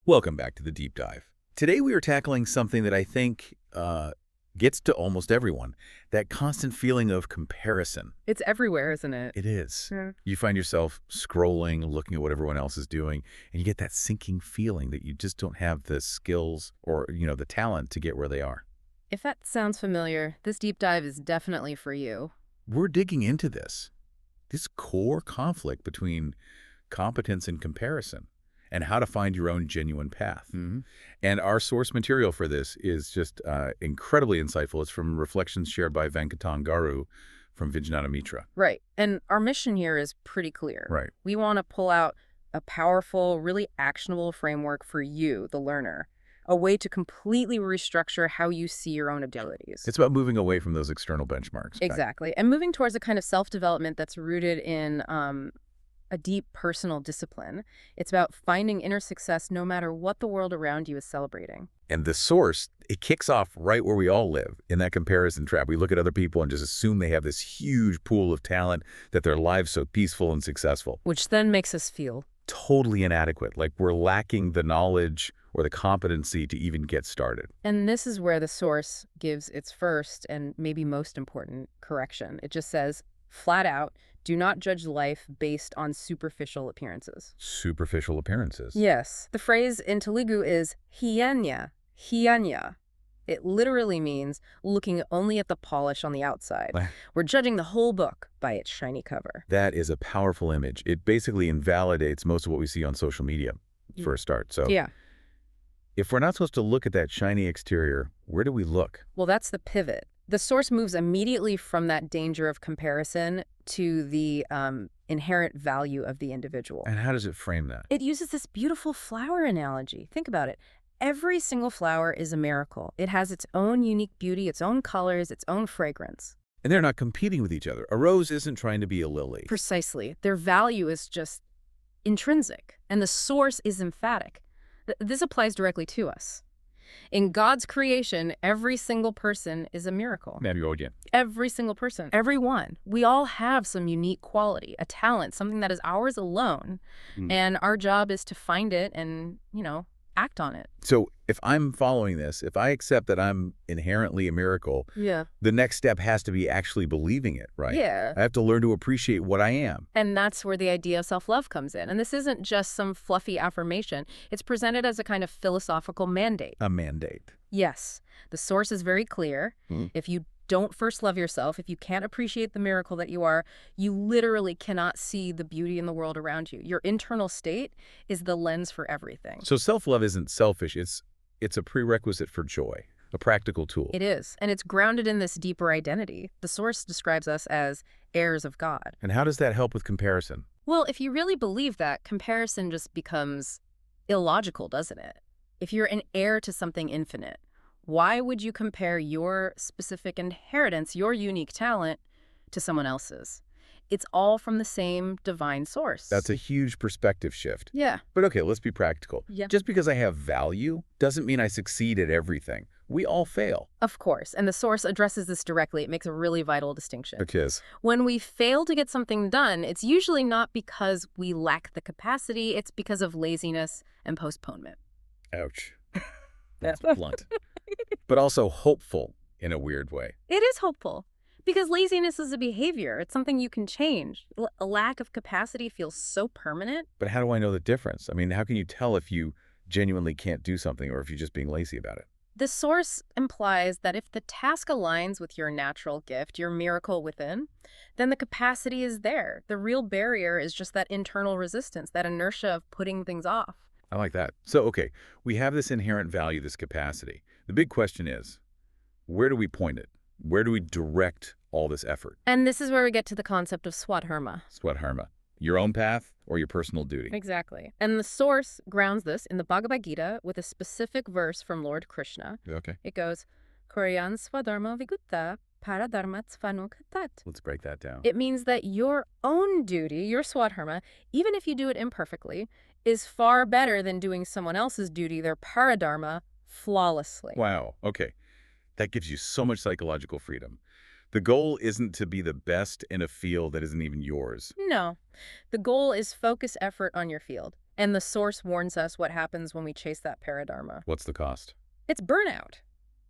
Welcome back to the Deep Dive. Today we are tackling something that I think gets to almost everyone, that constant feeling of comparison. It's everywhere, isn't it? It is. Yeah. You find yourself scrolling, looking at what everyone else is doing, and you get that sinking feeling that you just don't have the skills or, the talent to get where they are. If that sounds familiar, this deep dive is definitely for you. We're digging into this core conflict between competence and comparison, and how to find your own genuine path. And our source material for this is just incredibly insightful. It's from reflections shared by Venkatan Garu from Vijnanamitra. Right. And our mission here is pretty clear. Right. We want to pull out a powerful, really actionable framework for you, the learner, a way to completely restructure how you see your own abilities. It's about moving away from those external benchmarks. Exactly. And moving towards a kind of self-development that's rooted in a deep personal discipline. It's about finding inner success no matter what the world around you is celebrating. And the source, it kicks off right where we all live, in that comparison trap. We look at other people and just assume they have this huge pool of talent, that their lives so peaceful and successful. Which then makes us feel Totally inadequate, like we're lacking the knowledge or the competency to even get started. And this is where the source gives its first and maybe most important correction. It just says, flat out, do not judge life based on superficial appearances. Superficial appearances. Yes. The phrase in Telugu is hiyanya, hiyanya. It literally means looking only at the polish on the outside. We're judging the whole book by its shiny cover. That is a powerful image. It basically invalidates most of what we see on social media, for a start. So Yeah. if we're not supposed to look at that shiny exterior, where do we look? Well, that's the pivot. The source moves immediately from that danger of comparison to the inherent value of the individual. And how does it frame that? It uses this beautiful flower analogy. Think about it. Every single flower is a miracle. It has its own unique beauty, its own colors, its own fragrance. And they're not competing with each other. A rose isn't trying to be a lily. Precisely. Their value is just intrinsic, and the source is emphatic. This applies directly to us. In God's creation, every single person is a miracle. Every single person. Everyone. We all have some unique quality, a talent, something that is ours alone. And our job is to find it and, act on it. So if I'm following this, if I accept that I'm inherently a miracle, Yeah. the next step has to be actually believing it, right? Yeah. I have to learn to appreciate what I am. And that's where the idea of self-love comes in. And this isn't just some fluffy affirmation. It's presented as a kind of philosophical mandate. A mandate. Yes. The source is very clear. If you don't first love yourself, if you can't appreciate the miracle that you are, you literally cannot see the beauty in the world around you. Your internal state is the lens for everything. So self-love isn't selfish. It's a prerequisite for joy, a practical tool. It is. And it's grounded in this deeper identity. The source describes us as heirs of God. And how does that help with comparison? Well, if you really believe that, comparison just becomes illogical, doesn't it? If you're an heir to something infinite, why would you compare your specific inheritance, your unique talent, to someone else's? It's all from the same divine source. That's a huge perspective shift. Yeah. But okay, let's be practical. Yeah. Just because I have value doesn't mean I succeed at everything. We all fail. Of course. And the source addresses this directly. It makes a really vital distinction. Because When we fail to get something done, it's usually not because we lack the capacity. It's because of laziness and postponement. ouch. That's blunt. But also hopeful in a weird way. It is hopeful. Because laziness is a behavior. It's something you can change. A lack of capacity feels so permanent. But how do I know the difference? I mean, how can you tell if you genuinely can't do something or if you're just being lazy about it? The source implies that if the task aligns with your natural gift, your miracle within, then the capacity is there. The real barrier is just that internal resistance, that inertia of putting things off. I like that. So, okay, we have this inherent value, this capacity. The big question is, where do we point it? Where do we direct all this effort? And this is where we get to the concept of Swadharma. Swadharma. Your own path or your personal duty? Exactly. And the source grounds this in the Bhagavad Gita with a specific verse from Lord Krishna. Okay. It goes, Koryan Swadharma Vigutta Paradharma Tsvanukatat. Let's break that down. It means that your own duty, your Swadharma, even if you do it imperfectly, is far better than doing someone else's duty, their paradharma, flawlessly. Wow. Okay. That gives you so much psychological freedom. The goal isn't to be the best in a field that isn't even yours. No. The goal is focus effort on your field. And the source warns us what happens when we chase that paradharma. What's the cost? It's burnout.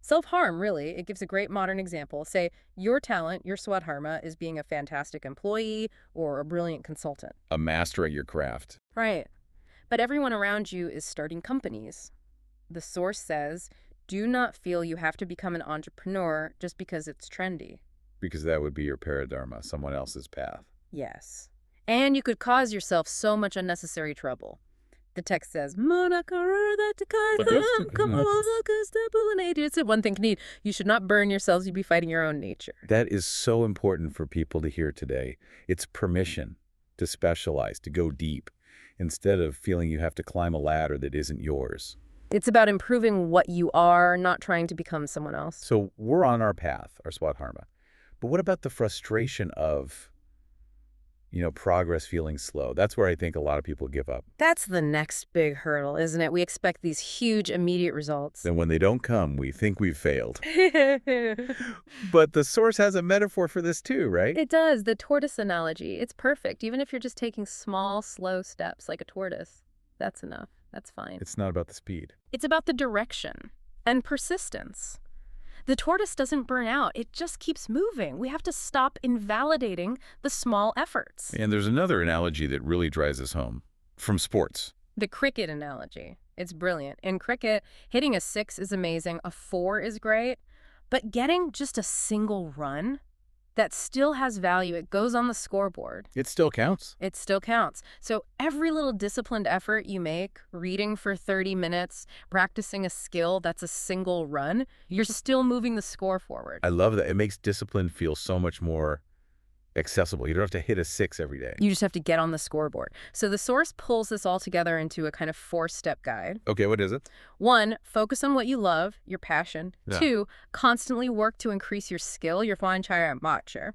Self-harm, really. It gives a great modern example. Say, your talent, your Swadharma, is being a fantastic employee or a brilliant consultant. A master at your craft. Right. But everyone around you is starting companies. The source says, do not feel you have to become an entrepreneur just because it's trendy. Because that would be your paradharma, someone else's path. Yes. And you could cause yourself so much unnecessary trouble. The text says, it's one thing to need. You should not burn yourselves, you'd be fighting your own nature. That is so important for people to hear today. It's permission to specialize, to go deep, instead of feeling you have to climb a ladder that isn't yours. It's about improving what you are, not trying to become someone else. So we're on our path, our Swadharma. But what about the frustration of, progress feeling slow? That's where I think a lot of people give up. That's the next big hurdle, isn't it? We expect these huge, immediate results. And when they don't come, we think we've failed. But the source has a metaphor for this too, right? It does. The tortoise analogy. It's perfect. Even if you're just taking small, slow steps like a tortoise, that's enough. That's fine. It's not about the speed. It's about the direction and persistence. The tortoise doesn't burn out. It just keeps moving. We have to stop invalidating the small efforts. And there's another analogy that really drives this home from sports. The cricket analogy. It's brilliant. In cricket, hitting a 6 is amazing. A 4 is great. But getting just a single run, that still has value. It goes on the scoreboard. It still counts. It still counts. So every little disciplined effort you make, reading for 30 minutes, practicing a skill that's a single run, you're still moving the score forward. I love that. It makes discipline feel so much more accessible. You don't have to hit a 6 every day. You just have to get on the scoreboard. So the source pulls this all together into a kind of 4-step guide. Okay, what is it? 1, focus on what you love, your passion. Yeah. 2, constantly work to increase your skill, your matcher.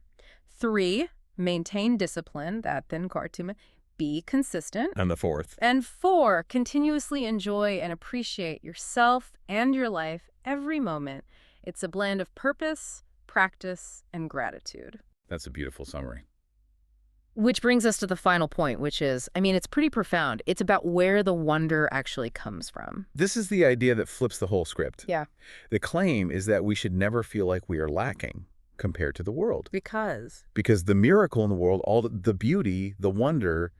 3, maintain discipline, that then kartuma. Be consistent. And the 4th. And 4, continuously enjoy and appreciate yourself and your life every moment. It's a blend of purpose, practice, and gratitude. That's a beautiful summary. Which brings us to the final point, which is, it's pretty profound. It's about where the wonder actually comes from. This is the idea that flips the whole script. Yeah. The claim is that we should never feel like we are lacking compared to the world. Because the miracle in the world, all the beauty, the wonder,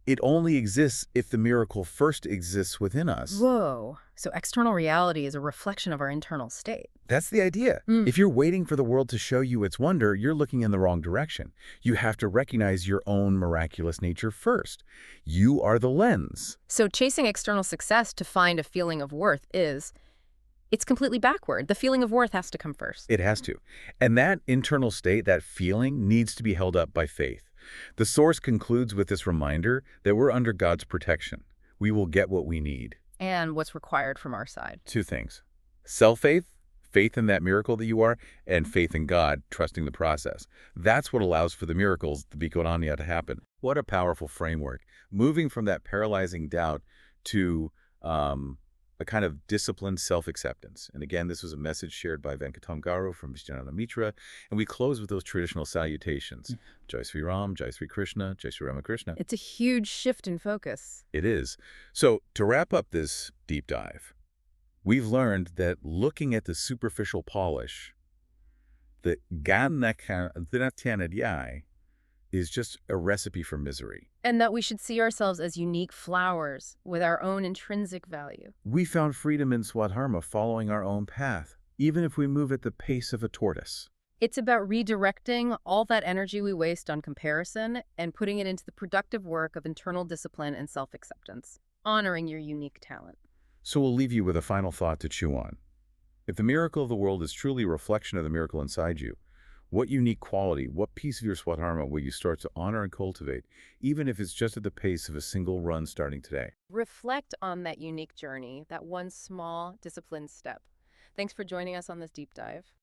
it only exists if the miracle first exists within us. Whoa. So external reality is a reflection of our internal state. That's the idea. If you're waiting for the world to show you its wonder, you're looking in the wrong direction. You have to recognize your own miraculous nature first. You are the lens. So chasing external success to find a feeling of worth it's completely backward. The feeling of worth has to come first. It has to. And that internal state, that feeling, needs to be held up by faith. The source concludes with this reminder that we're under God's protection. We will get what we need. And what's required from our side. 2 things. Self-faith, faith in that miracle that you are, and faith in God, trusting the process. That's what allows for the miracles, the bikonanya, to happen. What a powerful framework. Moving from that paralyzing doubt to a kind of disciplined self-acceptance. And again, this was a message shared by Venkatam Garu from Vijnana Mitra. And we close with those traditional salutations. Jai Sri Ram, Jai Sri Krishna, Jai Sri Ramakrishna. It's a huge shift in focus. It is. So to wrap up this deep dive, we've learned that looking at the superficial polish, the gannakanadhyai, is just a recipe for misery. And that we should see ourselves as unique flowers with our own intrinsic value. We found freedom in Swadharma following our own path, even if we move at the pace of a tortoise. It's about redirecting all that energy we waste on comparison and putting it into the productive work of internal discipline and self-acceptance, honoring your unique talent. So we'll leave you with a final thought to chew on. If the miracle of the world is truly a reflection of the miracle inside you, what unique quality, what piece of your Swadharma will you start to honor and cultivate, even if it's just at the pace of a single run starting today? Reflect on that unique journey, that one small disciplined step. Thanks for joining us on this deep dive.